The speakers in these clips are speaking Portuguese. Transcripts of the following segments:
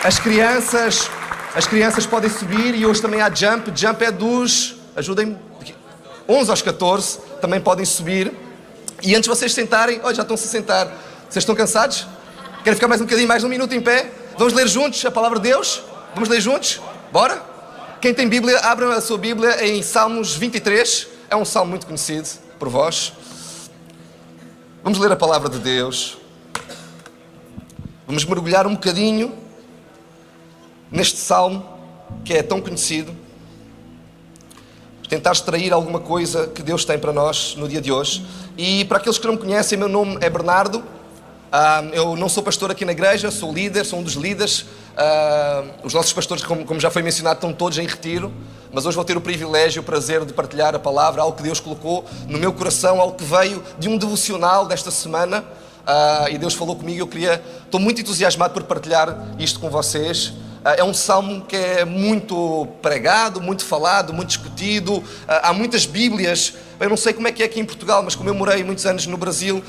As crianças podem subir e hoje também há jump. Jump é dos, ajudem-me, 11 aos 14, também podem subir. E antes de vocês sentarem, já estão-se a sentar. Vocês estão cansados? Querem ficar mais um bocadinho, mais um minuto em pé? Vamos ler juntos a palavra de Deus? Vamos ler juntos? Bora? Quem tem Bíblia, abram a sua Bíblia em Salmos 23. É um salmo muito conhecido por vós. Vamos ler a palavra de Deus. Vamos mergulhar um bocadinho neste salmo que é tão conhecido. Tentar extrair alguma coisa que Deus tem para nós no dia de hoje. E para aqueles que não me conhecem, meu nome é Bernardo. Eu não sou pastor aqui na igreja, sou líder, sou um dos líderes. Os nossos pastores, como já foi mencionado, estão todos em retiro. Mas hoje vou ter o privilégio e o prazer de partilhar a palavra, algo que Deus colocou no meu coração, algo que veio de um devocional desta semana. E Deus falou comigo, estou muito entusiasmado por partilhar isto com vocês. É um salmo que é muito pregado, muito falado, muito discutido. Há muitas Bíblias. Eu não sei como é que é aqui em Portugal, mas como eu morei muitos anos no Brasil,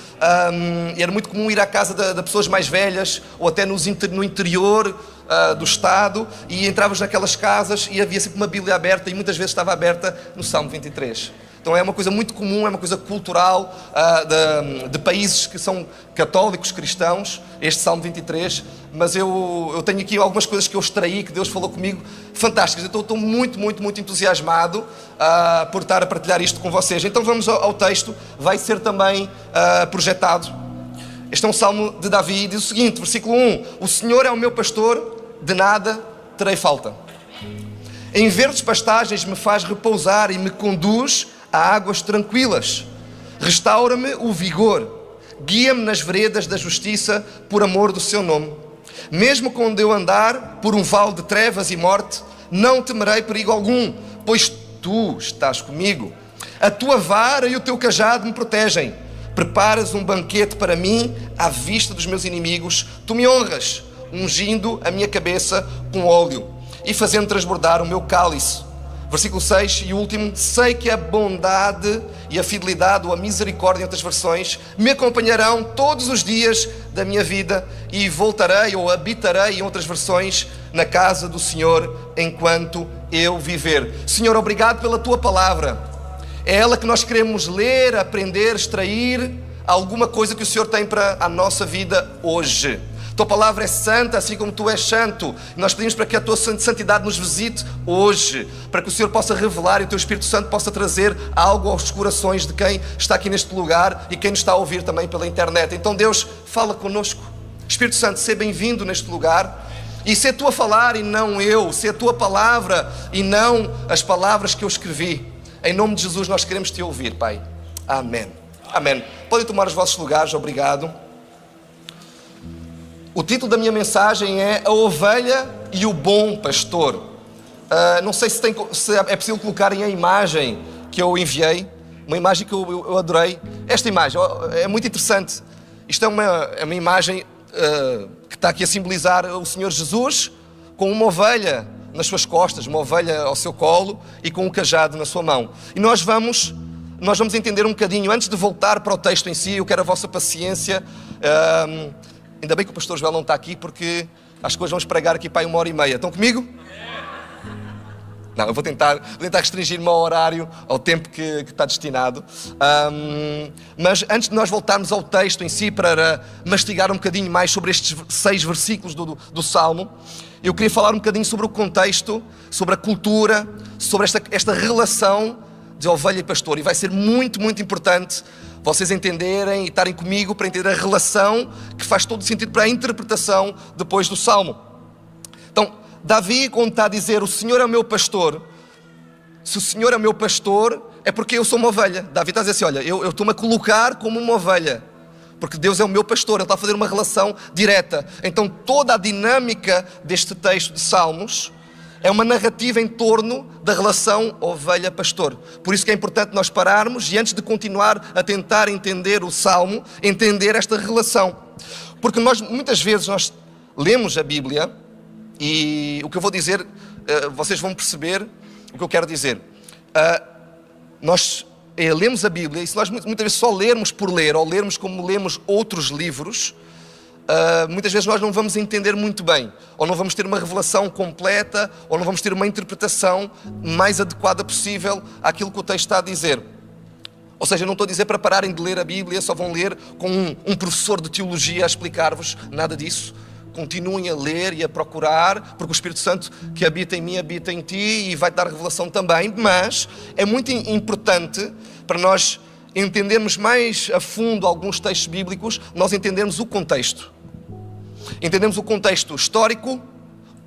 era muito comum ir à casa de pessoas mais velhas ou até no interior do Estado, e entravas naquelas casas e havia sempre uma Bíblia aberta, e muitas vezes estava aberta no Salmo 23. Então é uma coisa muito comum, é uma coisa cultural de países que são católicos, cristãos, este Salmo 23, mas eu tenho aqui algumas coisas que eu extraí, que Deus falou comigo, fantásticas. Então estou muito entusiasmado por estar a partilhar isto com vocês. Então vamos ao texto, vai ser também projetado. Este é um Salmo de Davi, diz o seguinte, versículo 1: O Senhor é o meu pastor, de nada terei falta. Em verdes pastagens me faz repousar e me conduz a águas tranquilas. Restaura-me o vigor, guia-me nas veredas da justiça por amor do seu nome. Mesmo quando eu andar por um vale de trevas e morte, não temerei perigo algum, pois tu estás comigo. A tua vara e o teu cajado me protegem. Preparas um banquete para mim à vista dos meus inimigos. Tu me honras, ungindo a minha cabeça com óleo e fazendo transbordar o meu cálice. Versículo 6 e último: sei que a bondade e a fidelidade ou a misericórdia, em outras versões, me acompanharão todos os dias da minha vida e voltarei ou habitarei, em outras versões, na casa do Senhor enquanto eu viver. Senhor, obrigado pela tua palavra. É ela que nós queremos ler, aprender, extrair alguma coisa que o Senhor tem para a nossa vida hoje. Tua palavra é santa, assim como tu és santo. Nós pedimos para que a tua santidade nos visite hoje, para que o Senhor possa revelar e o teu Espírito Santo possa trazer algo aos corações de quem está aqui neste lugar e quem nos está a ouvir também pela internet. Então Deus, fala connosco. Espírito Santo, seja bem-vindo neste lugar. E se é tu a falar e não eu, se é a tua palavra e não as palavras que eu escrevi. Em nome de Jesus nós queremos te ouvir, Pai. Amém. Amém. Podem tomar os vossos lugares, obrigado. O título da minha mensagem é A Ovelha e o Bom Pastor. Não sei se é possível colocarem a imagem que eu enviei, uma imagem que eu adorei. Esta imagem é muito interessante. Isto é uma imagem que está aqui a simbolizar o Senhor Jesus com uma ovelha nas suas costas, uma ovelha ao seu colo e com um cajado na sua mão. E nós vamos entender um bocadinho, antes de voltar para o texto em si, eu quero a vossa paciência. Ainda bem que o pastor Joel não está aqui, porque acho que hoje vamos pregar aqui para 1h30. Estão comigo? Não, eu vou tentar restringir-me ao horário, ao tempo que está destinado. Mas antes de nós voltarmos ao texto em si, para mastigar um bocadinho mais sobre estes 6 versículos do Salmo, eu queria falar um bocadinho sobre o contexto, sobre a cultura, sobre esta relação de ovelha e pastor. E vai ser muito importante vocês entenderem e estarem comigo para entender a relação que faz todo sentido para a interpretação depois do Salmo. Então, Davi, quando está a dizer o Senhor é o meu pastor, se o Senhor é o meu pastor, é porque eu sou uma ovelha. Davi está a dizer assim, olha, eu estou-me a colocar como uma ovelha, porque Deus é o meu pastor, Ele está a fazer uma relação direta. Então toda a dinâmica deste texto de Salmos é uma narrativa em torno da relação ovelha-pastor. Por isso que é importante nós pararmos e, antes de continuar a tentar entender o Salmo, entender esta relação. Porque muitas vezes nós lemos a Bíblia e o que eu vou dizer, vocês vão perceber o que eu quero dizer. Nós lemos a Bíblia e se nós muitas vezes só lermos por ler ou lermos como lemos outros livros, muitas vezes nós não vamos entender muito bem, ou não vamos ter uma revelação completa, ou não vamos ter uma interpretação mais adequada possível àquilo que o texto está a dizer. Ou seja, eu não estou a dizer para pararem de ler a Bíblia, só vão ler com um professor de teologia a explicar-vos, nada disso. Continuem a ler e a procurar, porque o Espírito Santo que habita em mim, habita em ti e vai-te dar revelação também. Mas é muito importante para nós entendermos mais a fundo alguns textos bíblicos, nós entendermos o contexto. Entendemos o contexto histórico,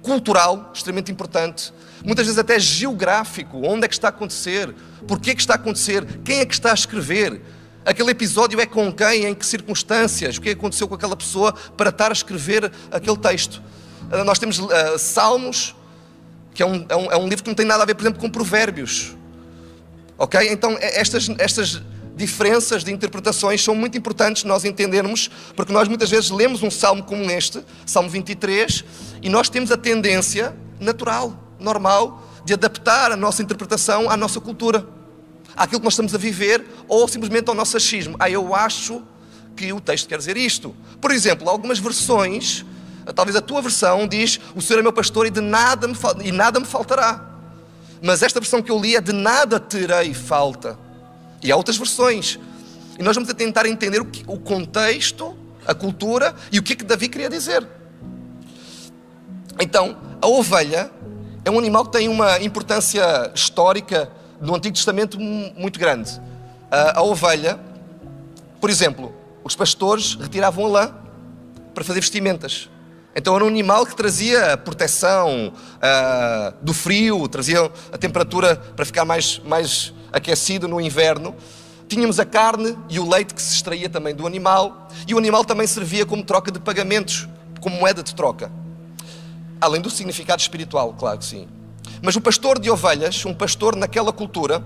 cultural, extremamente importante, muitas vezes até geográfico, onde é que está a acontecer, porquê que está a acontecer, quem é que está a escrever, aquele episódio é com quem, em que circunstâncias, o que aconteceu com aquela pessoa para estar a escrever aquele texto. Nós temos Salmos, que é um livro que não tem nada a ver, por exemplo, com Provérbios. Ok? Então estas diferenças de interpretações são muito importantes nós entendermos, porque nós muitas vezes lemos um salmo como este, Salmo 23, e nós temos a tendência natural, normal, de adaptar a nossa interpretação à nossa cultura, àquilo que nós estamos a viver, ou simplesmente ao nosso achismo. Eu acho que o texto quer dizer isto. Por exemplo, algumas versões, talvez a tua versão diz: o Senhor é meu pastor e nada me faltará. Mas esta versão que eu li é: de nada terei falta. E há outras versões. E nós vamos tentar entender o contexto, a cultura e o que é que Davi queria dizer. Então, a ovelha é um animal que tem uma importância histórica no Antigo Testamento muito grande. A ovelha, por exemplo, os pastores retiravam a lã para fazer vestimentas. Então era um animal que trazia proteção do frio, trazia a temperatura para ficar mais aquecido no inverno. Tínhamos a carne e o leite que se extraía também do animal. E o animal também servia como troca de pagamentos, como moeda de troca. Além do significado espiritual, claro que sim. Mas o pastor de ovelhas, um pastor naquela cultura,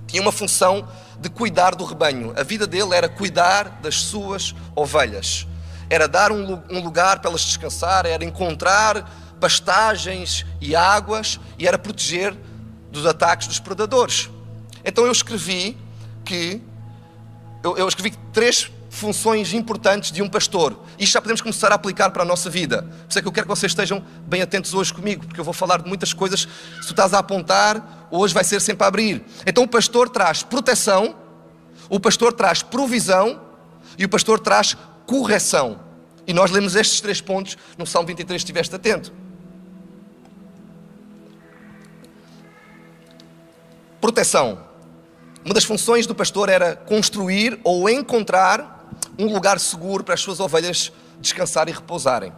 tinha uma função de cuidar do rebanho. A vida dele era cuidar das suas ovelhas. Era dar um lugar para elas descansar, era encontrar pastagens e águas, e era proteger dos ataques dos predadores. Então eu escrevi três funções importantes de um pastor. Isto já podemos começar a aplicar para a nossa vida. Por isso é que eu quero que vocês estejam bem atentos hoje comigo, porque eu vou falar de muitas coisas. Se tu estás a apontar, hoje vai ser sempre a abrir. Então o pastor traz proteção, o pastor traz provisão e o pastor traz correção. E nós lemos estes 3 pontos no Salmo 23, se estiveste atento. Proteção. Uma das funções do pastor era construir ou encontrar um lugar seguro para as suas ovelhas descansarem e repousarem.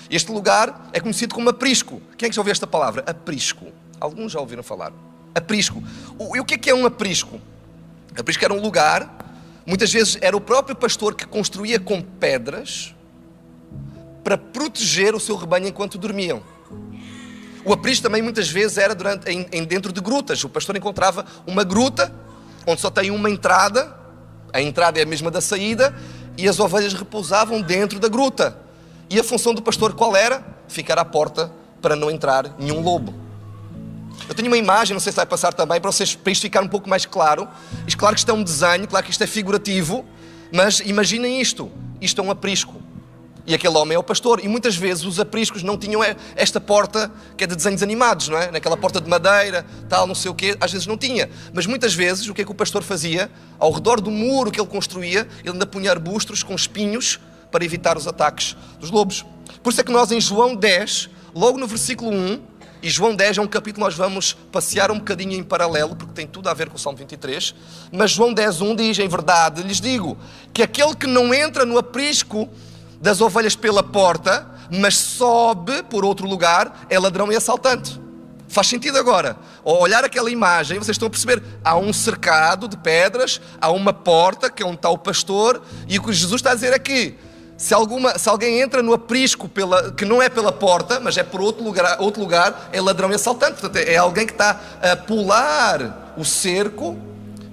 Este lugar é conhecido como aprisco. Quem é que já ouviu esta palavra? Aprisco. Alguns já ouviram falar. Aprisco. E o que é um aprisco? Aprisco era um lugar, muitas vezes era o próprio pastor que construía com pedras para proteger o seu rebanho enquanto dormiam. O aprisco também muitas vezes era dentro de grutas. O pastor encontrava uma gruta onde só tem uma entrada, a entrada é a mesma da saída, e as ovelhas repousavam dentro da gruta. E a função do pastor qual era? Ficar à porta para não entrar nenhum lobo. Eu tenho uma imagem, não sei se vai passar também, para isto ficar um pouco mais claro. Claro que isto é um desenho, claro que isto é figurativo, mas imaginem isto é um aprisco. E aquele homem é o pastor. E muitas vezes os apriscos não tinham esta porta que é de desenhos animados, não é? Naquela porta de madeira, tal, não sei o quê. Às vezes não tinha. Mas muitas vezes o que é que o pastor fazia? Ao redor do muro que ele construía, ele ainda punha arbustos com espinhos para evitar os ataques dos lobos. Por isso é que nós em João 10, logo no versículo 1, e João 10 é um capítulo que nós vamos passear um bocadinho em paralelo, porque tem tudo a ver com o Salmo 23, mas João 10:1 diz: em verdade lhes digo, que aquele que não entra no aprisco das ovelhas pela porta, mas sobe por outro lugar, é ladrão e assaltante. Faz sentido agora? Ao olhar aquela imagem, vocês estão a perceber, há um cercado de pedras, há uma porta, que é onde está o pastor, e o que Jesus está a dizer é que se alguém entra no aprisco que não é pela porta, mas é por outro lugar, é ladrão e assaltante. Portanto, é alguém que está a pular o cerco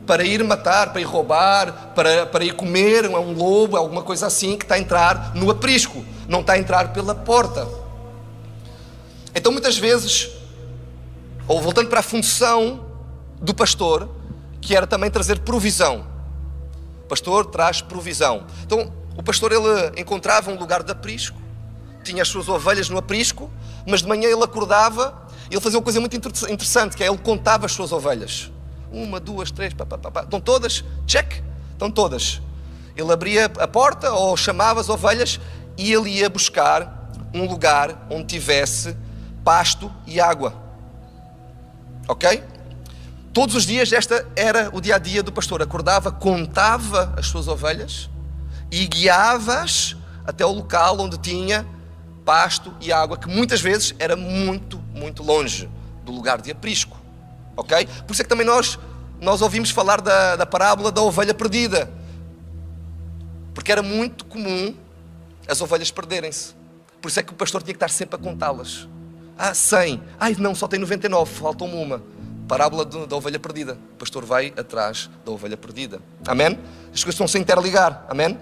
para ir matar, para ir roubar, para ir comer um lobo, alguma coisa assim, que está a entrar no aprisco, não está a entrar pela porta. Então muitas vezes, ou voltando para a função do pastor, que era também trazer provisão. O pastor traz provisão. Então O pastor, ele encontrava um lugar de aprisco, tinha as suas ovelhas no aprisco, mas de manhã ele acordava e ele fazia uma coisa muito interessante, que é ele contava as suas ovelhas. 1, 2, 3, estão todas? Check, estão todas. Ele abria a porta ou chamava as ovelhas e ele ia buscar um lugar onde tivesse pasto e água. Ok? Todos os dias esta era o dia-a-dia do pastor. Acordava, contava as suas ovelhas e guiava-as até o local onde tinha pasto e água, que muitas vezes era muito, muito longe do lugar de aprisco. Ok? Por isso é que também nós ouvimos falar da parábola da ovelha perdida. Porque era muito comum as ovelhas perderem-se. Por isso é que o pastor tinha que estar sempre a contá-las. 100. Ai, não, só tem 99, faltou-me uma. Parábola da ovelha perdida. O pastor vai atrás da ovelha perdida. Amém? As coisas estão-se a interligar. Amém?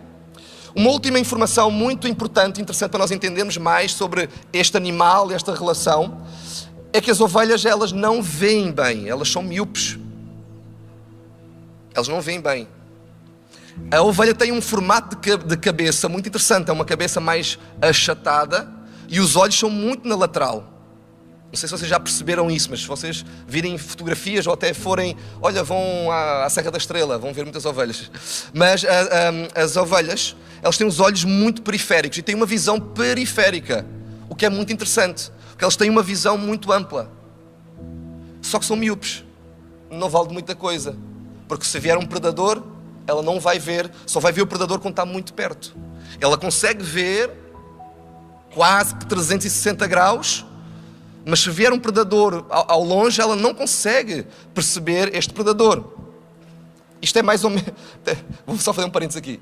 Uma última informação muito importante, interessante para nós entendermos mais sobre este animal, esta relação, é que as ovelhas, elas não veem bem. Elas são míopes. Elas não veem bem. A ovelha tem um formato de cabeça muito interessante. É uma cabeça mais achatada e os olhos são muito na lateral. Não sei se vocês já perceberam isso, mas se vocês virem fotografias ou até forem... Olha, vão à Serra da Estrela, vão ver muitas ovelhas. Mas as ovelhas, elas têm os olhos muito periféricos e têm uma visão periférica, o que é muito interessante, porque elas têm uma visão muito ampla. Só que são míopes. Não vale de muita coisa. Porque se vier um predador, ela não vai ver, só vai ver o predador quando está muito perto. Ela consegue ver quase que 360 graus, mas se vier um predador ao longe, ela não consegue perceber este predador. Isto é mais ou menos... Vou só fazer um parênteses aqui.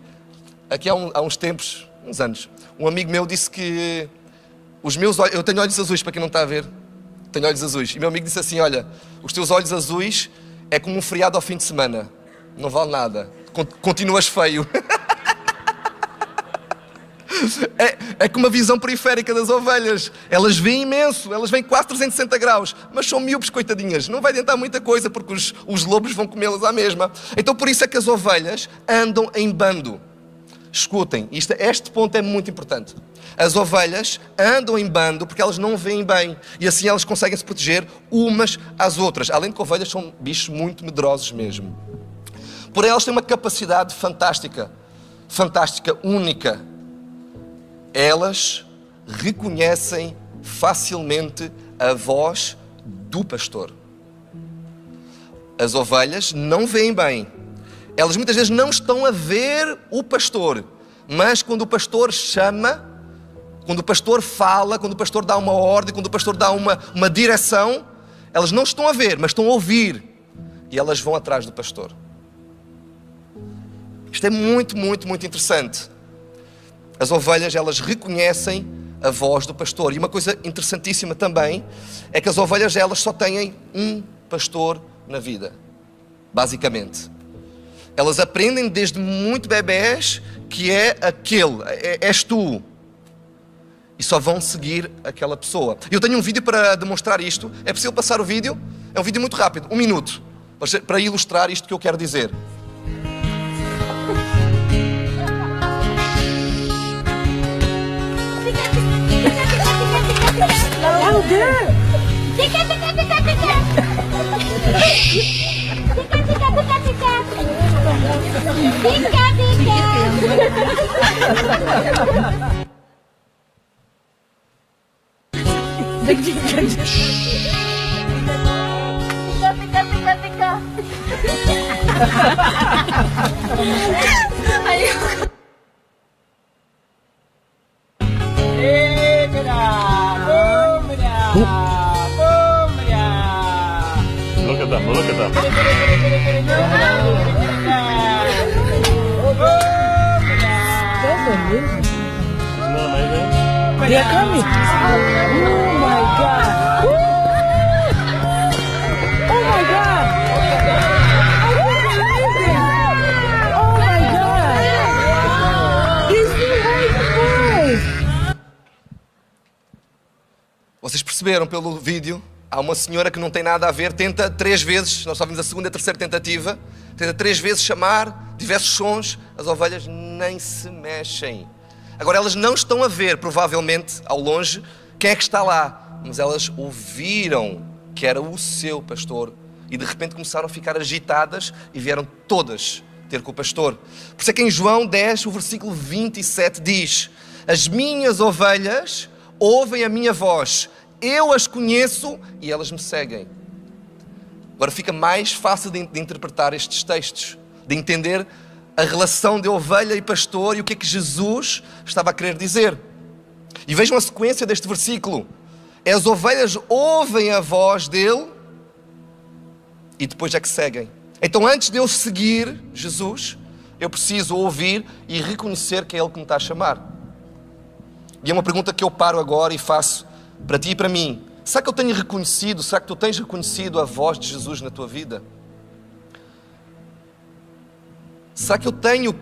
Aqui há uns tempos, uns anos, um amigo meu disse que os meus olhos... Eu tenho olhos azuis, para quem não está a ver. Tenho olhos azuis. E meu amigo disse assim, olha, os teus olhos azuis é como um feriado ao fim de semana. Não vale nada. Continuas feio. É como a visão periférica das ovelhas. Elas veem imenso, elas veem quase 360 graus, mas são míopes, coitadinhas. Não vai adiantar muita coisa, porque os lobos vão comê-las à mesma. Então por isso é que as ovelhas andam em bando. Escutem, este ponto é muito importante. As ovelhas andam em bando porque elas não veem bem. E assim elas conseguem se proteger umas às outras. Além de que ovelhas são bichos muito medrosos mesmo. Porém elas têm uma capacidade fantástica. Fantástica, única. Elas reconhecem facilmente a voz do pastor. As ovelhas não veem bem. Elas muitas vezes não estão a ver o pastor. Mas quando o pastor chama, quando o pastor fala, quando o pastor dá uma ordem, quando o pastor dá uma direção, elas não estão a ver, mas estão a ouvir. E elas vão atrás do pastor. Isto é muito, muito, muito interessante. As ovelhas, elas reconhecem a voz do pastor. E uma coisa interessantíssima também é que as ovelhas, elas só têm um pastor na vida, basicamente. Elas aprendem desde muito bebés que é aquele, és tu. E só vão seguir aquela pessoa. Eu tenho um vídeo para demonstrar isto. É possível passar o vídeo? É um vídeo muito rápido, 1 minuto, para ilustrar isto que eu quero dizer. Look at them, look at them. Isn't that amazing? They are coming. Oh my God. Oh my God. I can't believe it. Oh my God. He's the right voice. Vocês perceberam pelo vídeo Há uma senhora que não tem nada a ver, tenta 3 vezes, nós só vimos a segunda e a terceira tentativa, tenta 3 vezes chamar, diversos sons, as ovelhas nem se mexem. Agora elas não estão a ver, provavelmente, ao longe, quem é que está lá, mas elas ouviram que era o seu pastor e de repente começaram a ficar agitadas e vieram todas ter com o pastor. Por isso é que em João 10, o versículo 27 diz: as minhas ovelhas ouvem a minha voz, eu as conheço e elas me seguem. Agora fica mais fácil de interpretar estes textos, de entender a relação de ovelha e pastor e o que é que Jesus estava a querer dizer. E vejam a sequência deste versículo. As ovelhas ouvem a voz dele e depois é que seguem. Então antes de eu seguir Jesus, eu preciso ouvir e reconhecer que é Ele que me está a chamar. E é uma pergunta que eu paro agora e faço para ti e para mim. Será que eu tenho reconhecido, será que tu tens reconhecido a voz de Jesus na tua vida? Será que eu tenho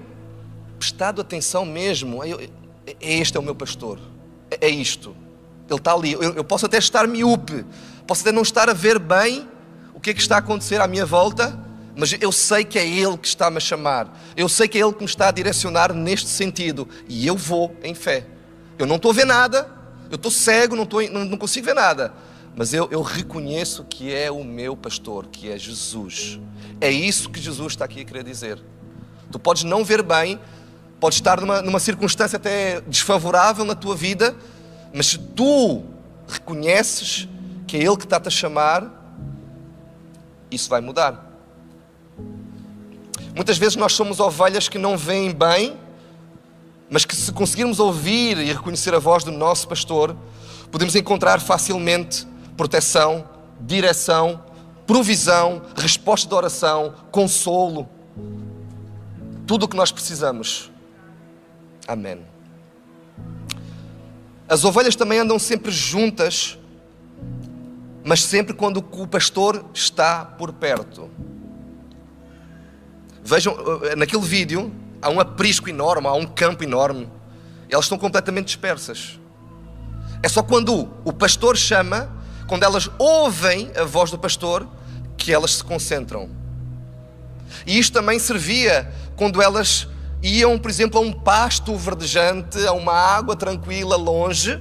prestado atenção mesmo? Este é o meu pastor, é isto. Ele está ali. Eu posso até estar miúpe, posso até não estar a ver bem o que é que está a acontecer à minha volta, mas eu sei que é Ele que está-me a chamar. Eu sei que é Ele que me está a direcionar neste sentido. E eu vou em fé. Eu não estou a ver nada, eu estou cego, não consigo ver nada. Mas eu reconheço que é o meu pastor, que é Jesus. É isso que Jesus está aqui a querer dizer. Tu podes não ver bem, podes estar numa circunstância até desfavorável na tua vida, mas se tu reconheces que é Ele que está-te a chamar, isso vai mudar. Muitas vezes nós somos ovelhas que não veem bem, mas que se conseguirmos ouvir e reconhecer a voz do nosso pastor, podemos encontrar facilmente proteção, direção, provisão, resposta de oração, consolo, tudo o que nós precisamos. Amém. As ovelhas também andam sempre juntas, mas sempre quando o pastor está por perto. Vejam, naquele vídeo, há um aprisco enorme, há um campo enorme. Elas estão completamente dispersas. É só quando o pastor chama, quando elas ouvem a voz do pastor, que elas se concentram. E isto também servia quando elas iam, por exemplo, a um pasto verdejante, a uma água tranquila longe.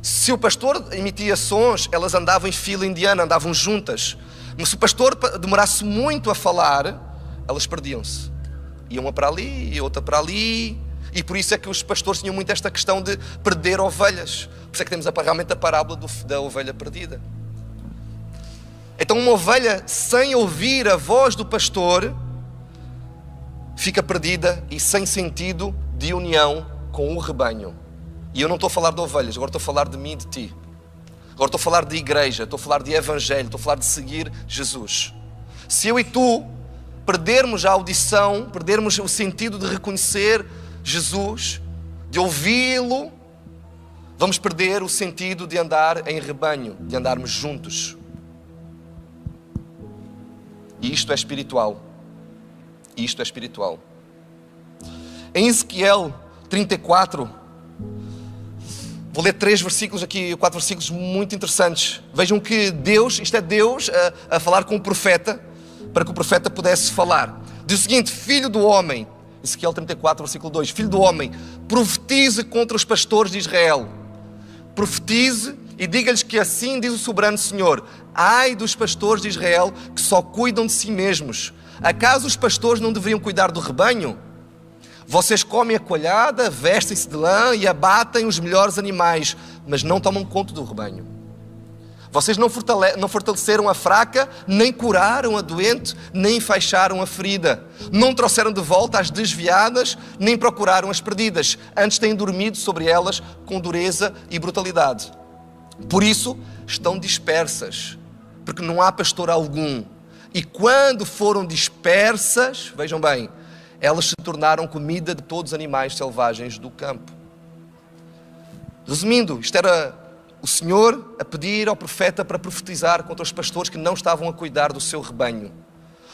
Se o pastor emitia sons, elas andavam em fila indiana, andavam juntas. Mas se o pastor demorasse muito a falar, elas perdiam-se. Iam uma para ali e outra para ali. E por isso é que os pastores tinham muito esta questão de perder ovelhas. Por isso é que temos realmente a parábola da ovelha perdida. Então uma ovelha sem ouvir a voz do pastor fica perdida e sem sentido de união com o rebanho. E eu não estou a falar de ovelhas, agora estou a falar de mim e de ti. Agora estou a falar de igreja, estou a falar de evangelho, estou a falar de seguir Jesus. Se eu e tu perdermos a audição, perdermos o sentido de reconhecer Jesus, de ouvi-lo, vamos perder o sentido de andar em rebanho, de andarmos juntos. E isto é espiritual. Isto é espiritual. Em Ezequiel 34, vou ler 3 versículos aqui, 4 versículos muito interessantes. Vejam que Deus, isto é Deus a falar com o profeta, para que o profeta pudesse falar. Diz o seguinte: filho do homem, Ezequiel 34, versículo 2, filho do homem, profetize contra os pastores de Israel. Profetize e diga-lhes que assim diz o soberano Senhor: ai dos pastores de Israel que só cuidam de si mesmos. Acaso os pastores não deveriam cuidar do rebanho? Vocês comem a coalhada, vestem-se de lã e abatem os melhores animais, mas não tomam conta do rebanho. Vocês não fortaleceram a fraca, nem curaram a doente, nem enfaixaram a ferida. Não trouxeram de volta as desviadas, nem procuraram as perdidas. Antes têm dormido sobre elas com dureza e brutalidade. Por isso estão dispersas, porque não há pastor algum. E quando foram dispersas, vejam bem, elas se tornaram comida de todos os animais selvagens do campo. Resumindo, isto era o Senhor a pedir ao profeta para profetizar contra os pastores que não estavam a cuidar do seu rebanho.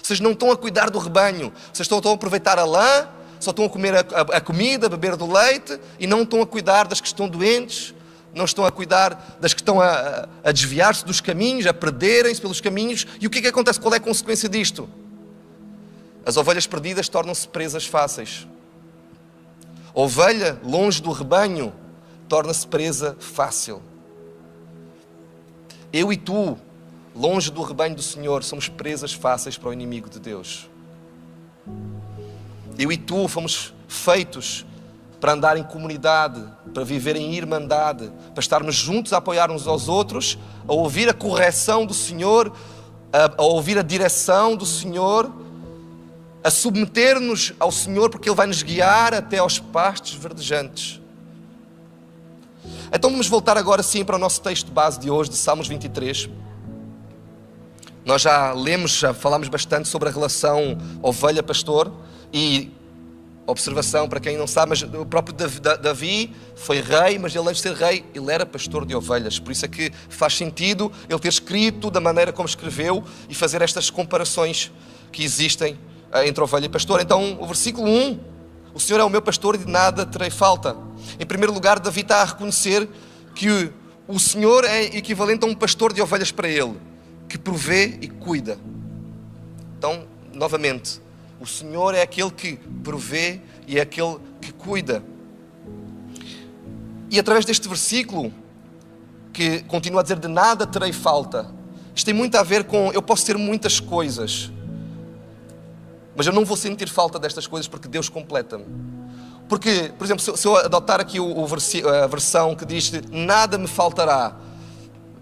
Vocês não estão a cuidar do rebanho, vocês estão a aproveitar a lã, só estão a comer a comida, a beber do leite e não estão a cuidar das que estão doentes, não estão a cuidar das que estão a desviar-se dos caminhos, a perderem-se pelos caminhos. E o que é que acontece? Qual é a consequência disto? As ovelhas perdidas tornam-se presas fáceis. A ovelha, longe do rebanho, torna-se presa fácil. Eu e tu, longe do rebanho do Senhor, somos presas fáceis para o inimigo de Deus. Eu e tu fomos feitos para andar em comunidade, para viver em irmandade, para estarmos juntos a apoiar uns aos outros, a ouvir a correção do Senhor, a ouvir a direção do Senhor, a submeter-nos ao Senhor, porque Ele vai nos guiar até aos pastos verdejantes. Então vamos voltar agora sim para o nosso texto base de hoje, de Salmos 23. Nós já falámos bastante sobre a relação ovelha-pastor e observação, para quem não sabe, mas o próprio Davi foi rei, mas ele antes de ser rei, ele era pastor de ovelhas. Por isso é que faz sentido ele ter escrito da maneira como escreveu e fazer estas comparações que existem entre ovelha e pastor. Então, o versículo 1, o Senhor é o meu pastor e de nada terei falta. Em primeiro lugar, Davi está a reconhecer que o Senhor é equivalente a um pastor de ovelhas para ele, que provê e cuida. Então, novamente, o Senhor é aquele que provê e é aquele que cuida. E através deste versículo, que continua a dizer de nada terei falta, isto tem muito a ver com, eu posso ter muitas coisas, mas eu não vou sentir falta destas coisas porque Deus completa-me. Porque, por exemplo, se eu adotar aqui a versão que diz nada me faltará,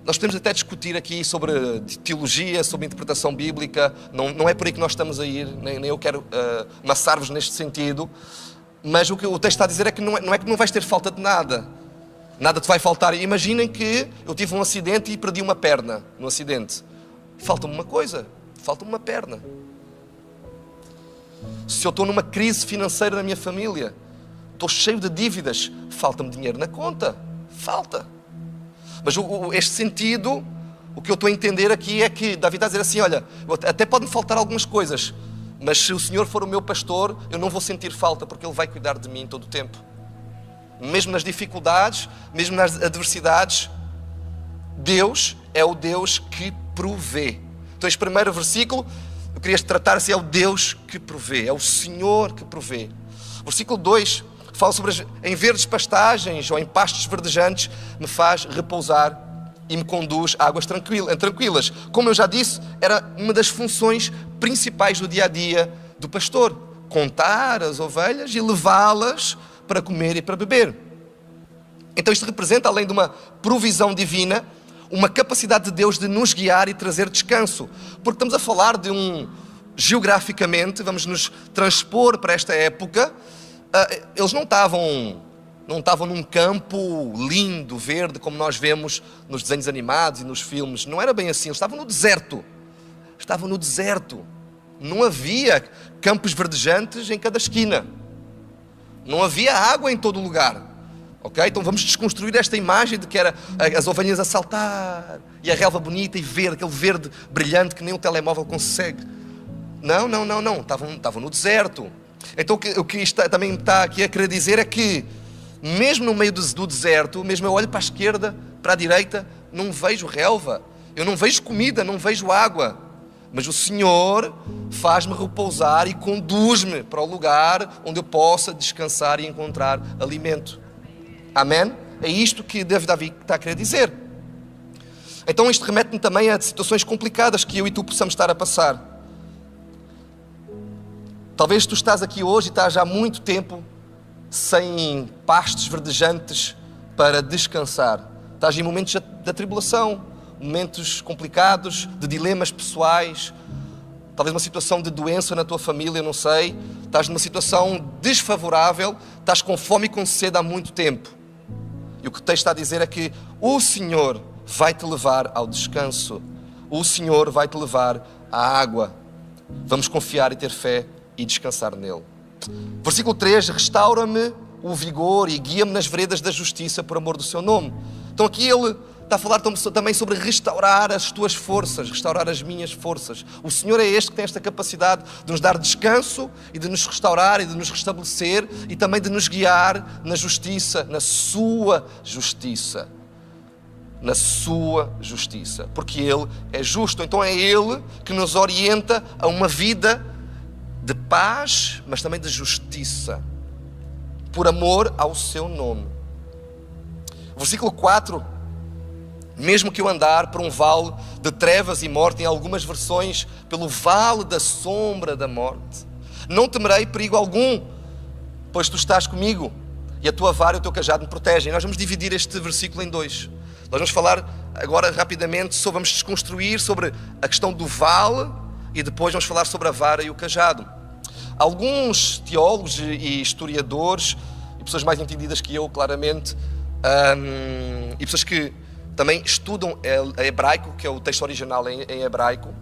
nós podemos até discutir aqui sobre teologia, sobre interpretação bíblica, não é por aí que nós estamos a ir, nem eu quero amassar-vos neste sentido, mas o que o texto está a dizer é que não é que não vais ter falta de nada, nada te vai faltar. Imaginem que eu tive um acidente e perdi uma perna no acidente. Falta-me uma coisa, falta-me uma perna. Se eu estou numa crise financeira na minha família, estou cheio de dívidas, falta-me dinheiro na conta, falta. Mas este sentido, o que eu estou a entender aqui é que Davi está a dizer assim, olha, até pode-me faltar algumas coisas, mas se o Senhor for o meu pastor, eu não vou sentir falta, porque Ele vai cuidar de mim todo o tempo. Mesmo nas dificuldades, mesmo nas adversidades, Deus é o Deus que provê. Então este primeiro versículo, eu queria tratar assim, é o Deus que provê, é o Senhor que provê. Versículo 2... fala sobre em verdes pastagens ou em pastos verdejantes, me faz repousar e me conduz a águas tranquilas. Como eu já disse, era uma das funções principais do dia-a-dia do pastor. Contar as ovelhas e levá-las para comer e para beber. Então isto representa, além de uma provisão divina, uma capacidade de Deus de nos guiar e trazer descanso. Porque estamos a falar de geograficamente, vamos nos transpor para esta época. Eles não estavam num campo lindo, verde, como nós vemos nos desenhos animados e nos filmes. Não era bem assim, eles estavam no deserto. Não havia campos verdejantes em cada esquina. Não havia água em todo lugar. Ok? Então vamos desconstruir esta imagem de que era as ovelhinhas a saltar e a relva bonita e verde, aquele verde brilhante que nem o telemóvel consegue. Não. Estavam no deserto. Então o que também está aqui a querer dizer é que, mesmo no meio do deserto, mesmo eu olho para a esquerda, para a direita, não vejo relva, eu não vejo comida, não vejo água. Mas o Senhor faz-me repousar e conduz-me para o lugar onde eu possa descansar e encontrar alimento. Amém? É isto que Davi está a querer dizer. Então isto remete-me também a situações complicadas que eu e tu possamos estar a passar. Talvez tu estás aqui hoje e estás há muito tempo sem pastos verdejantes para descansar. Estás em momentos da tribulação, momentos complicados, de dilemas pessoais, talvez uma situação de doença na tua família, não sei. Estás numa situação desfavorável, estás com fome e com sede há muito tempo. E o que o texto está a dizer é que o Senhor vai te levar ao descanso. O Senhor vai te levar à água. Vamos confiar e ter fé e descansar nele. Versículo 3, restaura-me o vigor e guia-me nas veredas da justiça por amor do seu nome. Então aqui ele está a falar também sobre restaurar as tuas forças, restaurar as minhas forças. O Senhor é este que tem esta capacidade de nos dar descanso e de nos restaurar e de nos restabelecer e também de nos guiar na justiça, na sua justiça. na sua justiça, porque Ele é justo. Então é Ele que nos orienta a uma vida de paz, mas também de justiça, por amor ao seu nome. Versículo 4: mesmo que eu andar por um vale de trevas e morte, em algumas versões, pelo vale da sombra da morte, não temerei perigo algum, pois tu estás comigo, e a tua vara e o teu cajado me protegem. Nós vamos dividir este versículo em dois. Nós vamos falar agora rapidamente, vamos desconstruir sobre a questão do vale e depois vamos falar sobre a vara e o cajado. Alguns teólogos e historiadores, e pessoas mais entendidas que eu, claramente, e pessoas que também estudam hebraico, que é o texto original em hebraico,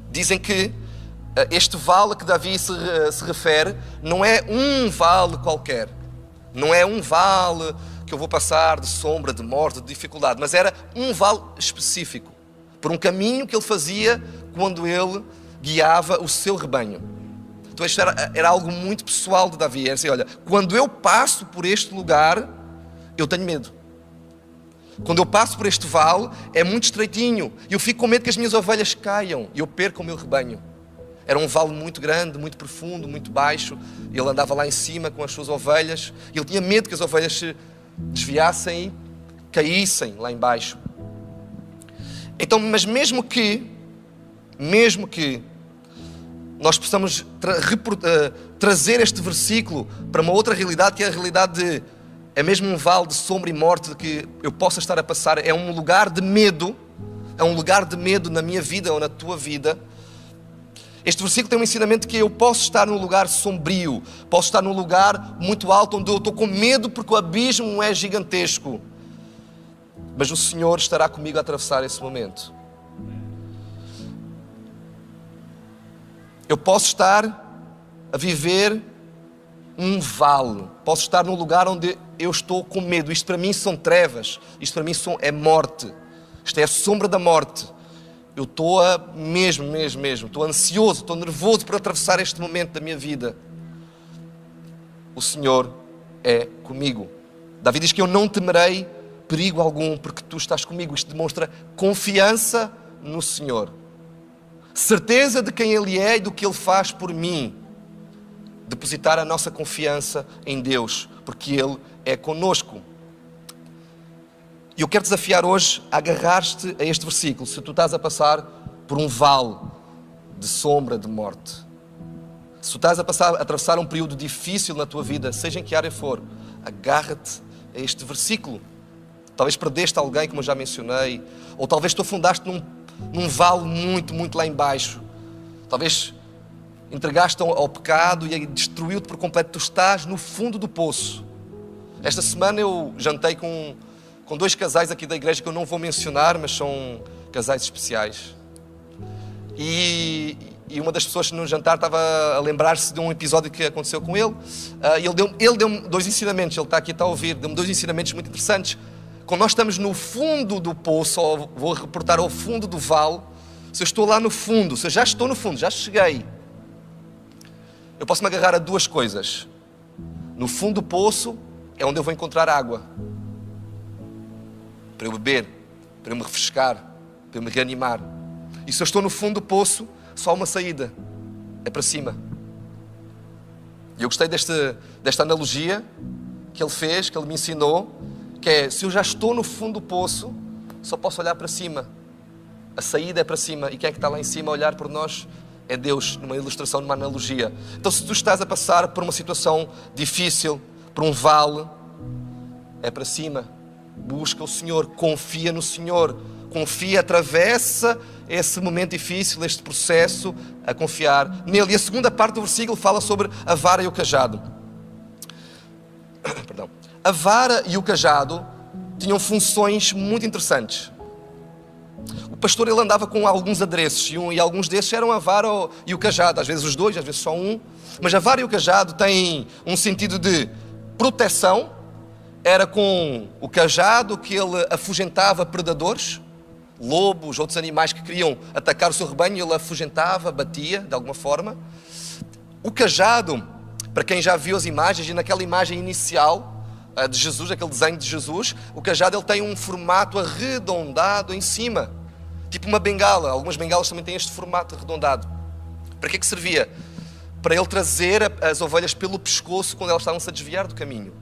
dizem que este vale que Davi se refere não é um vale qualquer. Não é um vale que eu vou passar de sombra, de morte, de dificuldade, mas era um vale específico, por um caminho que ele fazia quando ele guiava o seu rebanho. Então isto era algo muito pessoal de Davi. Era assim: olha, quando eu passo por este lugar, eu tenho medo. Quando eu passo por este vale, é muito estreitinho, e eu fico com medo que as minhas ovelhas caiam e eu perca o meu rebanho. Era um vale muito grande, muito profundo, muito baixo. Ele andava lá em cima com as suas ovelhas. E ele tinha medo que as ovelhas se desviassem e caíssem lá em baixo. Então, mas mesmo que nós possamos trazer este versículo para uma outra realidade, que é a realidade de, é mesmo um vale de sombra e morte de que eu possa estar a passar, é um lugar de medo, na minha vida ou na tua vida. Este versículo tem um ensinamento que eu posso estar num lugar sombrio, posso estar num lugar muito alto, onde eu estou com medo porque o abismo é gigantesco. Mas o Senhor estará comigo a atravessar esse momento. Eu posso estar a viver um vale, posso estar num lugar onde eu estou com medo. Isto para mim são trevas, isto para mim é morte, isto é a sombra da morte. Eu estou estou ansioso, estou nervoso por atravessar este momento da minha vida. O Senhor é comigo. Davi diz que eu não temerei perigo algum, porque tu estás comigo. Isto demonstra confiança no Senhor. Certeza de quem Ele é e do que Ele faz por mim. Depositar a nossa confiança em Deus, porque Ele é conosco. E eu quero desafiar hoje a agarrar-te a este versículo. Se tu estás a passar por um vale de sombra de morte, se tu estás a atravessar um período difícil na tua vida, seja em que área for, agarra-te a este versículo. Talvez perdeste alguém, como eu já mencionei, ou talvez tu afundaste num vale muito, muito lá em baixo. Talvez entregaste ao pecado e destruiu-te por completo. Tu estás no fundo do poço. Esta semana eu jantei com dois casais aqui da igreja que eu não vou mencionar, mas são casais especiais. E uma das pessoas no jantar estava a lembrar-se de um episódio que aconteceu com ele. Ele deu-me dois ensinamentos. Ele está aqui, está a ouvir. Deu-me dois ensinamentos muito interessantes. Quando nós estamos no fundo do poço, ou vou reportar ao fundo do vale, se eu estou lá no fundo, se eu já estou no fundo, já cheguei, eu posso me agarrar a duas coisas. No fundo do poço é onde eu vou encontrar água, para eu beber, para eu me refrescar, para eu me reanimar. E se eu estou no fundo do poço, só há uma saída, é para cima. E eu gostei desta analogia que ele fez, que ele me ensinou, que é: se eu já estou no fundo do poço, só posso olhar para cima. A saída é para cima. E quem é que está lá em cima a olhar por nós? É Deus, numa ilustração, numa analogia. Então, se tu estás a passar por uma situação difícil, por um vale, é para cima. Busca o Senhor, confia no Senhor, confia, atravessa esse momento difícil, este processo, a confiar nele. E a segunda parte do versículo fala sobre a vara e o cajado. Perdão. A vara e o cajado tinham funções muito interessantes. O pastor, ele andava com alguns adereços e alguns desses eram a vara e o cajado, às vezes os dois, às vezes só um. Mas a vara e o cajado têm um sentido de proteção. Era com o cajado que ele afugentava predadores, lobos, outros animais que queriam atacar o seu rebanho, ele afugentava, batia de alguma forma. O cajado, para quem já viu as imagens, e naquela imagem inicial de Jesus, aquele desenho de Jesus, o cajado ele tem um formato arredondado em cima, tipo uma bengala. Algumas bengalas também têm este formato arredondado. Para que é que servia? Para ele trazer as ovelhas pelo pescoço quando elas estavam-se a desviar do caminho.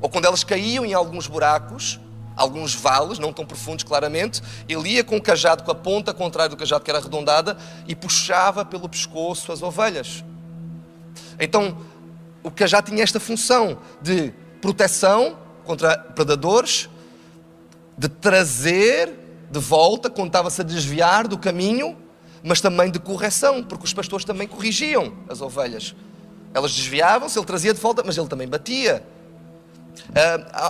Ou quando elas caíam em alguns buracos, alguns vales, não tão profundos claramente, ele ia com o cajado, com a ponta contrária do cajado que era arredondada, e puxava pelo pescoço as ovelhas. Então, o cajado tinha esta função de proteção contra predadores, de trazer de volta quando estava-se a desviar do caminho, mas também de correção, porque os pastores também corrigiam as ovelhas. Elas desviavam-se, ele trazia de volta, mas ele também batia.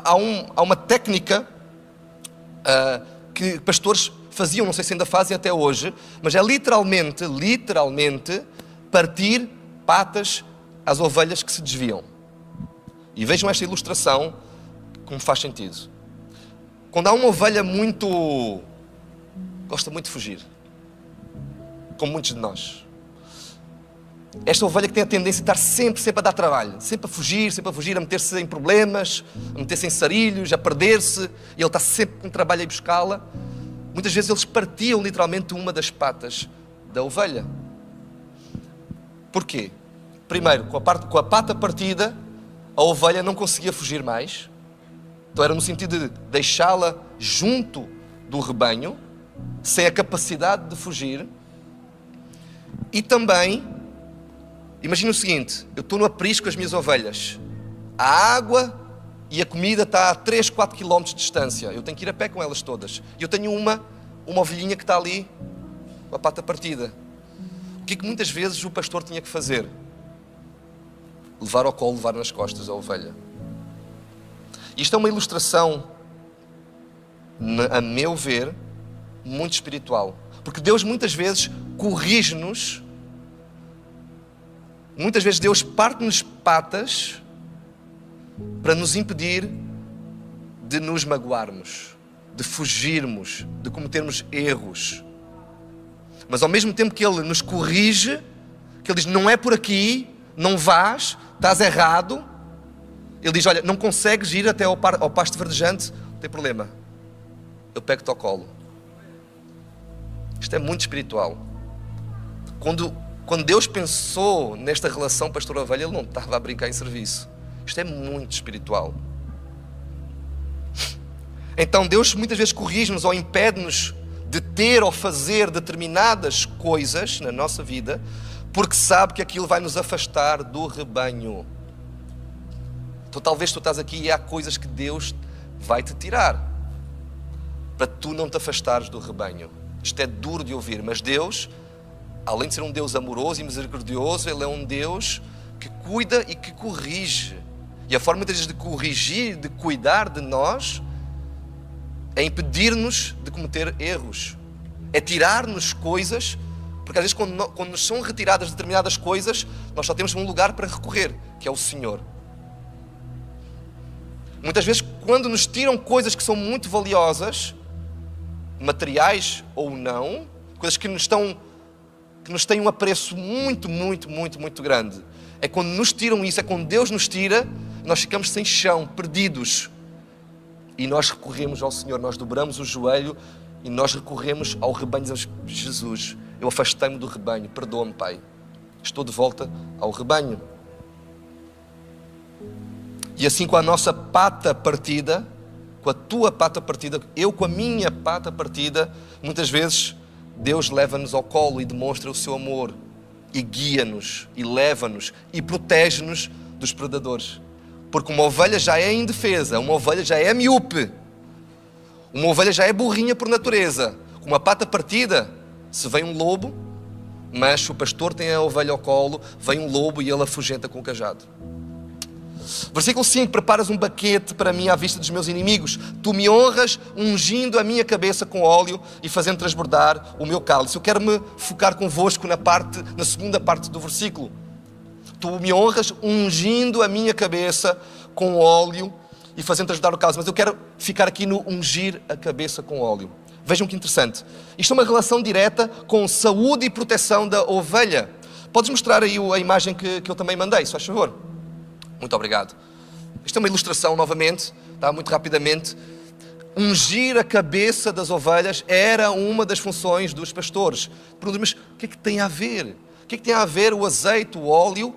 Há uma técnica que pastores faziam, não sei se ainda fazem até hoje, mas é literalmente partir patas às ovelhas que se desviam. E vejam esta ilustração, como faz sentido. Quando há uma ovelha gosta muito de fugir, como muitos de nós. Esta ovelha que tem a tendência de estar sempre a dar trabalho, sempre a fugir, a meter-se em problemas, a meter-se em sarilhos, a perder-se, e ele está sempre com trabalho a ir buscá-la. Muitas vezes eles partiam literalmente uma das patas da ovelha. Porquê? Primeiro, com a pata partida, a ovelha não conseguia fugir mais. Então era no sentido de deixá-la junto do rebanho, sem a capacidade de fugir. E também, imagina o seguinte, eu estou no aprisco com as minhas ovelhas. A água e a comida está a 3, 4 km de distância. Eu tenho que ir a pé com elas todas. E eu tenho uma ovelhinha que está ali, com a pata partida. O que é que muitas vezes o pastor tinha que fazer? Levar ao colo, levar nas costas a ovelha. Isto é uma ilustração, a meu ver, muito espiritual. Porque Deus muitas vezes corrige-nos, muitas vezes Deus parte-nos patas para nos impedir de nos magoarmos, de fugirmos, de cometermos erros. Mas ao mesmo tempo que Ele nos corrige, que Ele diz, não é por aqui, não vás, estás errado. Ele diz, olha, não consegues ir até ao pasto verdejante, não tem problema, eu pego-te ao colo. Isto é muito espiritual. Quando Deus pensou nesta relação pastor-ovelha, Ele não estava a brincar em serviço. Isto é muito espiritual. Então Deus muitas vezes corrige-nos ou impede-nos de ter ou fazer determinadas coisas na nossa vida, porque sabe que aquilo vai nos afastar do rebanho. Então talvez tu estás aqui e há coisas que Deus vai te tirar, para tu não te afastares do rebanho. Isto é duro de ouvir, mas Deus, além de ser um Deus amoroso e misericordioso, Ele é um Deus que cuida e que corrige. E a forma muitas vezes de corrigir, de cuidar de nós, é impedir-nos de cometer erros. É tirar-nos coisas, porque às vezes quando nos são retiradas determinadas coisas, nós só temos um lugar para recorrer, que é o Senhor. Muitas vezes quando nos tiram coisas que são muito valiosas, materiais ou não, coisas que nos têm um apreço muito grande. É quando nos tiram isso, é quando Deus nos tira, nós ficamos sem chão, perdidos. E nós recorremos ao Senhor, nós dobramos o joelho e nós recorremos ao rebanho de Jesus. Eu afastei-me do rebanho, perdoa-me, Pai. Estou de volta ao rebanho. E assim com a nossa pata partida, com a tua pata partida, eu com a minha pata partida, muitas vezes Deus leva-nos ao colo e demonstra o seu amor, e guia-nos, e leva-nos, e protege-nos dos predadores. Porque uma ovelha já é indefesa, uma ovelha já é miúpe, uma ovelha já é burrinha por natureza. Com uma pata partida, se vem um lobo, mas o pastor tem a ovelha ao colo, vem um lobo e ele afugenta com o cajado. Versículo 5, preparas um banquete para mim à vista dos meus inimigos. Tu me honras ungindo a minha cabeça com óleo e fazendo transbordar o meu cálice. Eu quero me focar convosco na segunda parte do versículo. Tu me honras ungindo a minha cabeça com óleo e fazendo transbordar o cálice. Mas eu quero ficar aqui no ungir a cabeça com óleo. Vejam que interessante. Isto é uma relação direta com saúde e proteção da ovelha. Podes mostrar aí a imagem que eu também mandei, se faz favor? Muito obrigado. Isto é uma ilustração novamente, tá? Muito rapidamente. Ungir a cabeça das ovelhas era uma das funções dos pastores. Mas o que é que tem a ver? O que é que tem a ver o azeite, o óleo,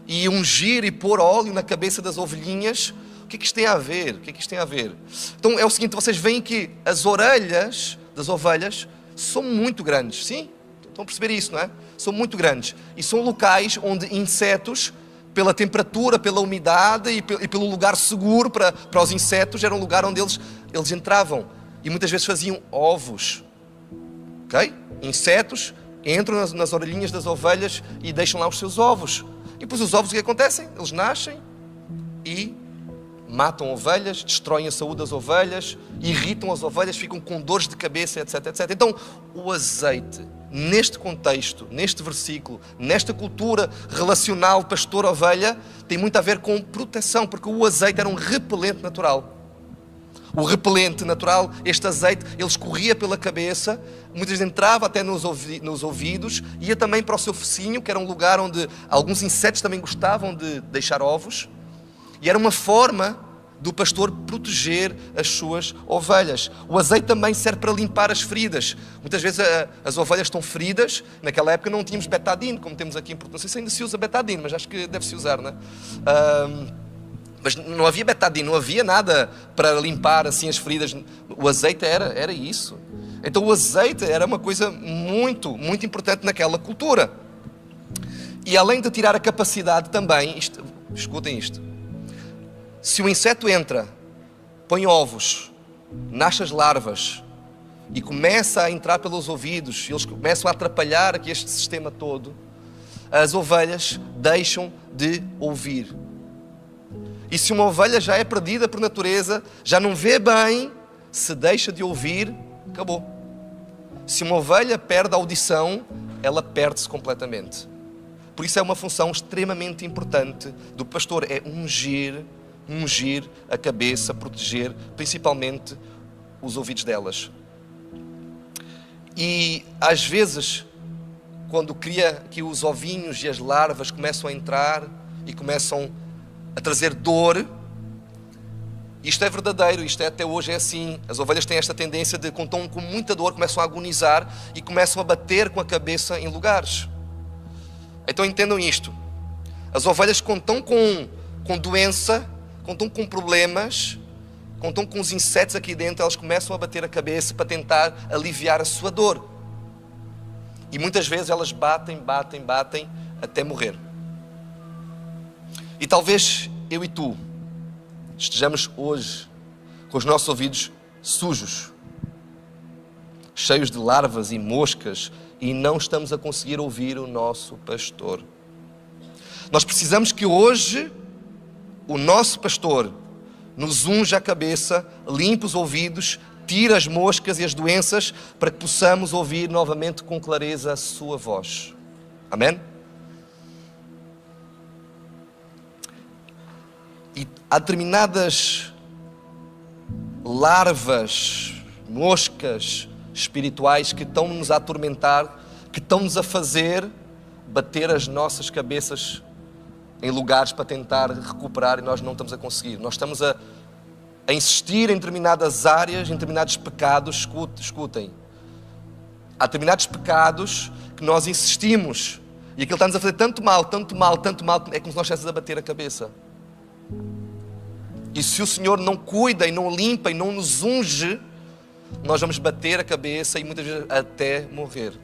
e ungir e pôr óleo na cabeça das ovelhinhas? O que é que isto tem a ver? O que é que isto tem a ver? Então é o seguinte, vocês veem que as orelhas das ovelhas são muito grandes, sim? Estão a perceber isso, não é? São muito grandes. E são locais onde insetos, pela temperatura, pela umidade e pelo lugar seguro para os insetos, era um lugar onde eles entravam. E muitas vezes faziam ovos. Ok? Insetos entram nas orelhinhas das ovelhas e deixam lá os seus ovos. E depois os ovos o que acontecem? Eles nascem e matam ovelhas, destroem a saúde das ovelhas, irritam as ovelhas, ficam com dores de cabeça, etc, etc. Então, o azeite, neste contexto, neste versículo, nesta cultura relacional pastor-ovelha, tem muito a ver com proteção, porque o azeite era um repelente natural. O repelente natural, este azeite, ele escorria pela cabeça, muitas vezes entrava até nos ouvidos, ia também para o seu focinho, que era um lugar onde alguns insetos também gostavam de deixar ovos. E era uma forma do pastor proteger as suas ovelhas. O azeite também serve para limpar as feridas. Muitas vezes as ovelhas estão feridas. Naquela época não tínhamos betadine, como temos aqui em Portugal. Não sei se ainda se usa betadine, mas acho que deve-se usar, não é? Mas não havia betadine, não havia nada para limpar assim as feridas. O azeite era isso. Então o azeite era uma coisa muito, muito importante naquela cultura. E além de tirar a capacidade também, escutem isto. Se o inseto entra, põe ovos, nasce as larvas e começa a entrar pelos ouvidos, e eles começam a atrapalhar aqui este sistema todo, as ovelhas deixam de ouvir. E se uma ovelha já é perdida por natureza, já não vê bem, se deixa de ouvir, acabou. Se uma ovelha perde a audição, ela perde-se completamente. Por isso é uma função extremamente importante do pastor, é ungir a cabeça, proteger principalmente os ouvidos delas. E às vezes, quando cria que os ovinhos e as larvas começam a entrar e começam a trazer dor, isto é verdadeiro, isto até hoje é assim. As ovelhas têm esta tendência de, quando estão com muita dor, começam a agonizar e começam a bater com a cabeça em lugares. Então entendam isto. As ovelhas, quando estão com doença, quando estão com problemas, quando estão com os insetos aqui dentro, elas começam a bater a cabeça para tentar aliviar a sua dor. E muitas vezes elas batem até morrer. E talvez eu e tu estejamos hoje com os nossos ouvidos sujos, cheios de larvas e moscas, e não estamos a conseguir ouvir o nosso pastor. Nós precisamos que hoje o nosso pastor nos unja a cabeça, limpe os ouvidos, tire as moscas e as doenças, para que possamos ouvir novamente com clareza a sua voz. Amém? E há determinadas larvas, moscas espirituais que estão-nos a atormentar, que estão-nos a fazer bater as nossas cabeças em lugares para tentar recuperar, e nós não estamos a conseguir. Nós estamos a insistir em determinadas áreas, em determinados pecados. Escutem. Há determinados pecados que nós insistimos, e aquilo está-nos a fazer tanto mal, é como se nós estivéssemos a bater a cabeça. E se o Senhor não cuida e não limpa e não nos unge, nós vamos bater a cabeça e muitas vezes até morrer.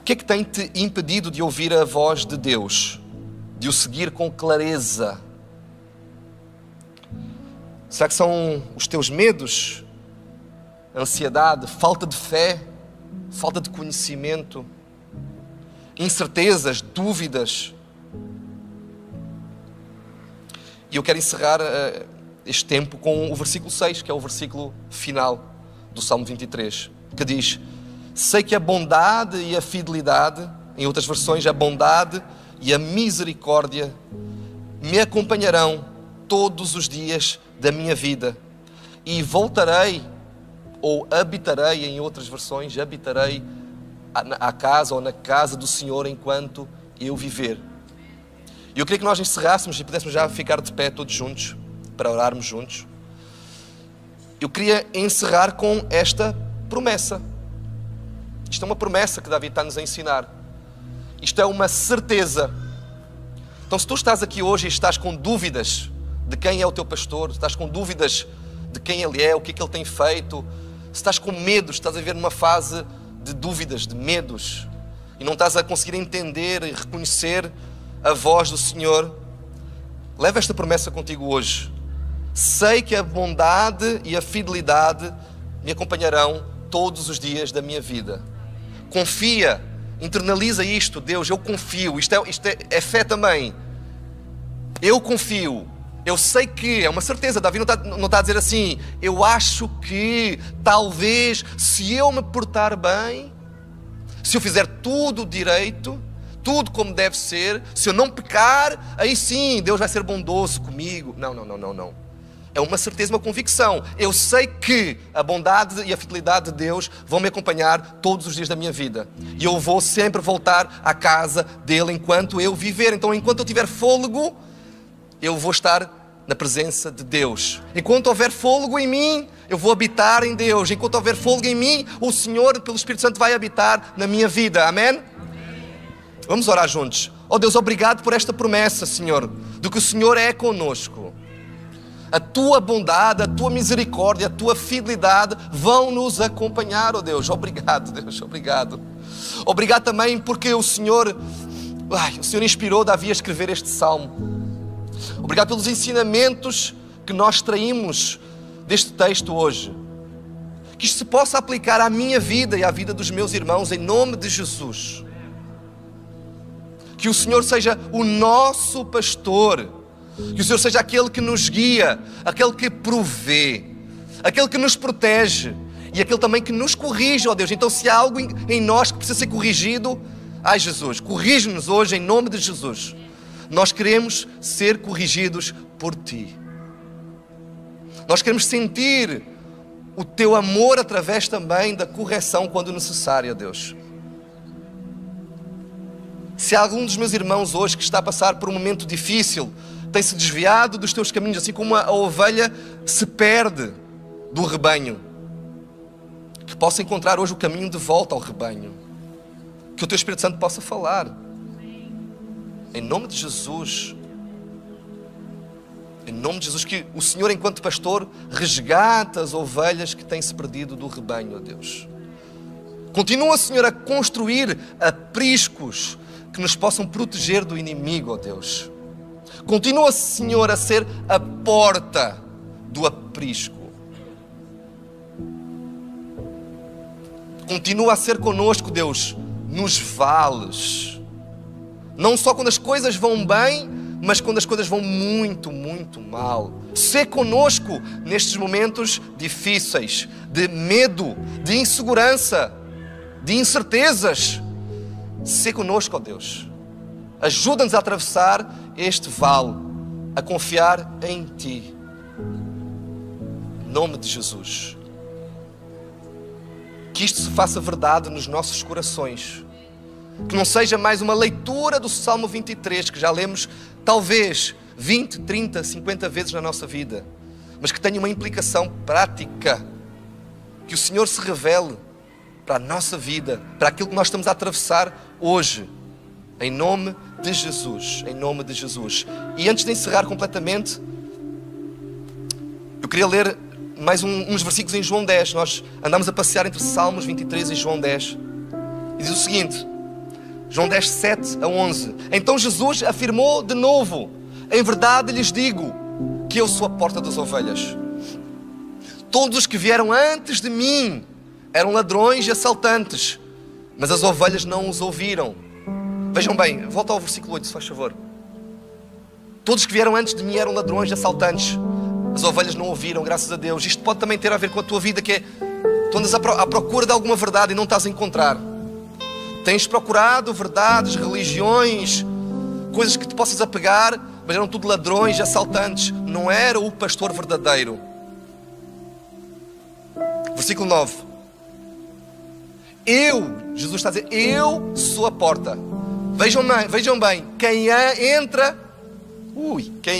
O que é que tem te impedido de ouvir a voz de Deus? De o seguir com clareza? Será que são os teus medos? Ansiedade? Falta de fé? Falta de conhecimento? Incertezas? Dúvidas? E eu quero encerrar este tempo com o versículo 6, que é o versículo final do Salmo 23, que diz: sei que a bondade e a fidelidade, em outras versões, a bondade e a misericórdia me acompanharão todos os dias da minha vida, e voltarei, ou habitarei, em outras versões, habitarei à casa ou na casa do Senhor enquanto eu viver. E eu queria que nós encerrássemos e pudéssemos já ficar de pé todos juntos, para orarmos juntos. Eu queria encerrar com esta promessa. Isto é uma promessa que Davi está-nos a ensinar. Isto é uma certeza. Então, se tu estás aqui hoje e estás com dúvidas de quem é o teu pastor, estás com dúvidas de quem ele é, o que é que ele tem feito, se estás com medo, estás a viver numa fase de dúvidas, de medos, e não estás a conseguir entender e reconhecer a voz do Senhor, leva esta promessa contigo hoje. Sei que a bondade e a fidelidade me acompanharão todos os dias da minha vida. Confia, internaliza isto. Deus, eu confio. Isto é fé também. Eu confio. Eu sei que, é uma certeza. Davi não está a dizer assim, eu acho que, talvez, se eu me portar bem, se eu fizer tudo direito, tudo como deve ser, se eu não pecar, aí sim, Deus vai ser bondoso comigo. Não. É uma certeza, uma convicção. Eu sei que a bondade e a fidelidade de Deus vão me acompanhar todos os dias da minha vida. E eu vou sempre voltar à casa dele enquanto eu viver. Então, enquanto eu tiver fôlego, eu vou estar na presença de Deus. Enquanto houver fôlego em mim, eu vou habitar em Deus. Enquanto houver fôlego em mim, o Senhor, pelo Espírito Santo, vai habitar na minha vida. Amém? Vamos orar juntos. Oh Deus, obrigado por esta promessa, Senhor, de que o Senhor é conosco. A tua bondade, a tua misericórdia, a tua fidelidade vão nos acompanhar, oh Deus. Obrigado, Deus, obrigado. Obrigado também porque o Senhor inspirou Davi a escrever este salmo. Obrigado pelos ensinamentos que nós extraímos deste texto hoje. Que isto se possa aplicar à minha vida e à vida dos meus irmãos, em nome de Jesus. Que o Senhor seja o nosso pastor. Que o Senhor seja aquele que nos guia, aquele que provê, aquele que nos protege e aquele também que nos corrige, ó Deus. Então, se há algo em nós que precisa ser corrigido, ai Jesus, corrige-nos hoje em nome de Jesus. Nós queremos ser corrigidos por Ti. Nós queremos sentir o Teu amor através também da correção quando necessária, Deus. Se há algum dos meus irmãos hoje que está a passar por um momento difícil, tem-se desviado dos Teus caminhos, assim como a ovelha se perde do rebanho, que possa encontrar hoje o caminho de volta ao rebanho. Que o Teu Espírito Santo possa falar. Em nome de Jesus. Em nome de Jesus, que o Senhor, enquanto pastor, resgata as ovelhas que têm-se perdido do rebanho, ó Deus. Continua, Senhor, a construir apriscos que nos possam proteger do inimigo, ó Deus. Continua, Senhor, a ser a porta do aprisco. Continua a ser conosco, Deus, nos vales. Não só quando as coisas vão bem, mas quando as coisas vão muito, muito mal. Sê conosco nestes momentos difíceis, de medo, de insegurança, de incertezas. Sê conosco, ó Deus. Ajuda-nos a atravessar este vale, a confiar em Ti. Em nome de Jesus. Que isto se faça verdade nos nossos corações. Que não seja mais uma leitura do Salmo 23, que já lemos talvez 20, 30, 50 vezes na nossa vida, mas que tenha uma implicação prática. Que o Senhor se revele para a nossa vida, para aquilo que nós estamos a atravessar hoje. Em nome de Jesus, em nome de Jesus. E antes de encerrar completamente, eu queria ler mais uns versículos em João 10. Nós andamos a passear entre Salmos 23 e João 10. E diz o seguinte, João 10, 7 a 11. Então Jesus afirmou de novo, em verdade lhes digo, que eu sou a porta das ovelhas. Todos os que vieram antes de mim eram ladrões e assaltantes, mas as ovelhas não os ouviram. Vejam bem, volta ao versículo 8, se faz favor. Todos que vieram antes de mim eram ladrões e assaltantes. As ovelhas não ouviram, graças a Deus. Isto pode também ter a ver com a tua vida, que é, tu andas à procura de alguma verdade e não estás a encontrar. Tens procurado verdades, religiões, coisas que te possas apegar, mas eram tudo ladrões e assaltantes. Não era o pastor verdadeiro. Versículo 9. Jesus está a dizer, eu sou a porta. Vejam bem, quem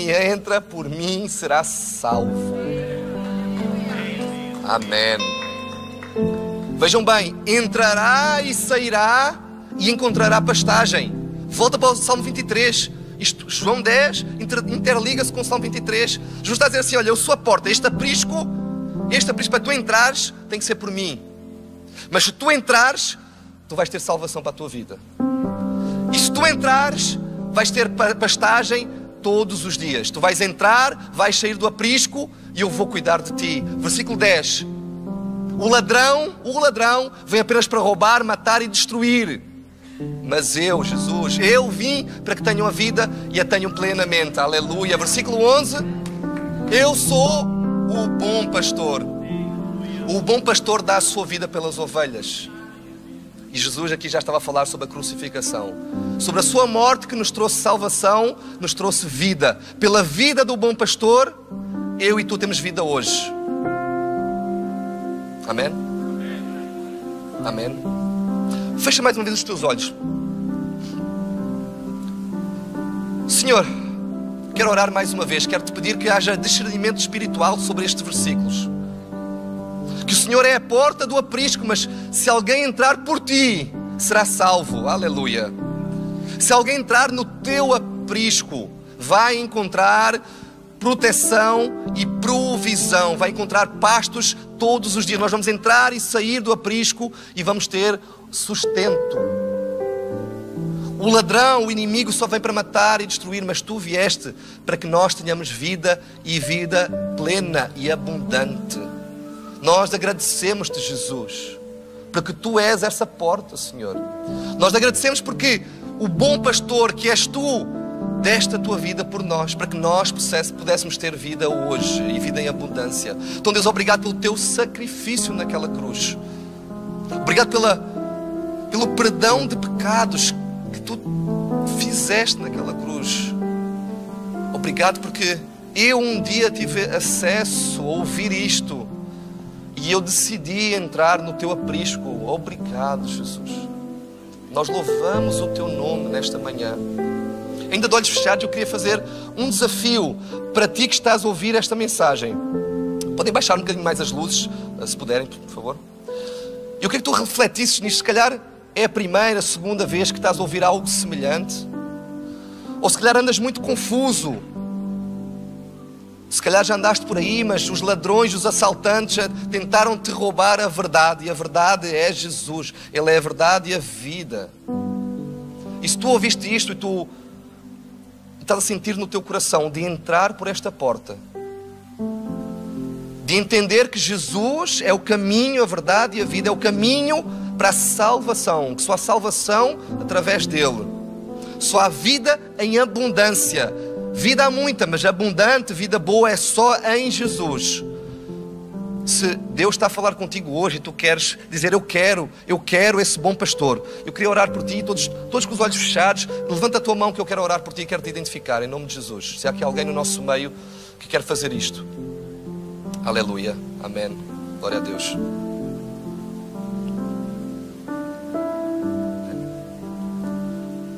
entra por mim será salvo. Amém. Vejam bem, entrará e sairá e encontrará pastagem. Volta para o Salmo 23. João 10 interliga-se com o Salmo 23. Jesus está a dizer assim: olha, eu sou a porta, este aprisco para tu entrares tem que ser por mim. Mas se tu entrares, tu vais ter salvação para a tua vida. E se tu entrares, vais ter pastagem todos os dias. Tu vais entrar, vais sair do aprisco e eu vou cuidar de ti. Versículo 10. O ladrão vem apenas para roubar, matar e destruir. Mas eu, Jesus, eu vim para que tenham a vida e a tenham plenamente. Aleluia. Versículo 11. Eu sou o bom pastor. O bom pastor dá a sua vida pelas ovelhas. E Jesus aqui já estava a falar sobre a crucificação, sobre a sua morte que nos trouxe salvação, nos trouxe vida. Pela vida do bom pastor, eu e tu temos vida hoje. Amém? Amém. Fecha mais uma vez os teus olhos. Senhor, quero orar mais uma vez. Quero te pedir que haja discernimento espiritual sobre estes versículos. Que o Senhor é a porta do aprisco, mas se alguém entrar por ti, será salvo. Aleluia. Se alguém entrar no teu aprisco, vai encontrar proteção e provisão. Vai encontrar pastos todos os dias. Nós vamos entrar e sair do aprisco e vamos ter sustento. O ladrão, o inimigo só vem para matar e destruir, mas tu vieste para que nós tenhamos vida e vida plena e abundante. Nós agradecemos-te, Jesus, porque tu és essa porta, Senhor. Nós agradecemos porque o bom pastor que és tu, deste a tua vida por nós, para que nós pudéssemos ter vida hoje e vida em abundância. Então, Deus, obrigado pelo teu sacrifício naquela cruz. Obrigado pelo perdão de pecados que tu fizeste naquela cruz. Obrigado porque eu um dia tive acesso a ouvir isto e eu decidi entrar no teu aprisco. Obrigado, Jesus. Nós louvamos o teu nome nesta manhã. Ainda de olhos fechados, eu queria fazer um desafio para ti que estás a ouvir esta mensagem. Podem baixar um bocadinho mais as luzes, se puderem, por favor. Eu queria que tu refletisses nisto. Se calhar é a primeira, segunda vez que estás a ouvir algo semelhante. Ou se calhar andas muito confuso. Se calhar já andaste por aí, mas os ladrões, os assaltantes tentaram te roubar a verdade. E a verdade é Jesus. Ele é a verdade e a vida. E se tu ouviste isto e tu estás a sentir no teu coração de entrar por esta porta, de entender que Jesus é o caminho, a verdade e a vida, é o caminho para a salvação, que só há salvação através dele. Só há vida em abundância. Vida há muita, mas abundante, vida boa é só em Jesus. Se Deus está a falar contigo hoje e tu queres dizer eu quero esse bom pastor, eu queria orar por ti, todos com os olhos fechados. Levanta a tua mão que eu quero orar por ti e quero te identificar em nome de Jesus. Se há aqui alguém no nosso meio que quer fazer isto. Aleluia, amém, glória a Deus.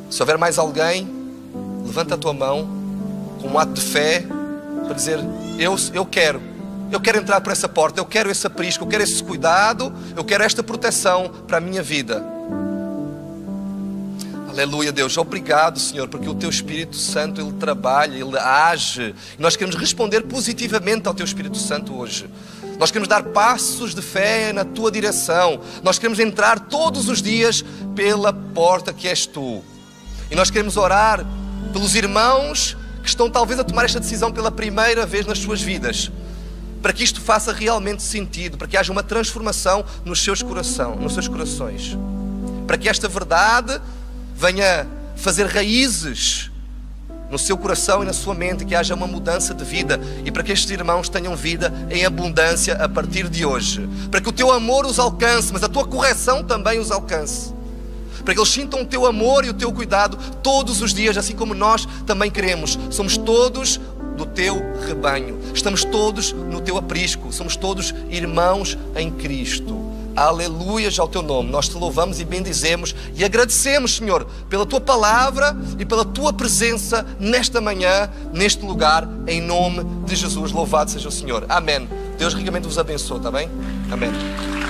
Se houver mais alguém, levanta a tua mão com um ato de fé para dizer eu quero entrar por essa porta, eu quero esse aprisco, eu quero esse cuidado, eu quero esta proteção para a minha vida. Aleluia, Deus, obrigado, Senhor, porque o Teu Espírito Santo, Ele trabalha, Ele age. E nós queremos responder positivamente ao Teu Espírito Santo hoje. Nós queremos dar passos de fé na Tua direção. Nós queremos entrar todos os dias pela porta que és Tu. E nós queremos orar pelos irmãos que estão talvez a tomar esta decisão pela primeira vez nas suas vidas, para que isto faça realmente sentido, para que haja uma transformação nos seus corações, para que esta verdade venha fazer raízes no seu coração e na sua mente, que haja uma mudança de vida e para que estes irmãos tenham vida em abundância a partir de hoje, para que o Teu amor os alcance, mas a Tua correção também os alcance, para que eles sintam o Teu amor e o Teu cuidado todos os dias, assim como nós também queremos. Somos todos do Teu rebanho, estamos todos no Teu aprisco, somos todos irmãos em Cristo. Aleluias ao teu nome. Nós te louvamos e bendizemos e agradecemos, Senhor, pela tua palavra e pela tua presença nesta manhã, neste lugar, em nome de Jesus. Louvado seja o Senhor. Amém. Deus ricamente vos abençoe, está bem? Amém.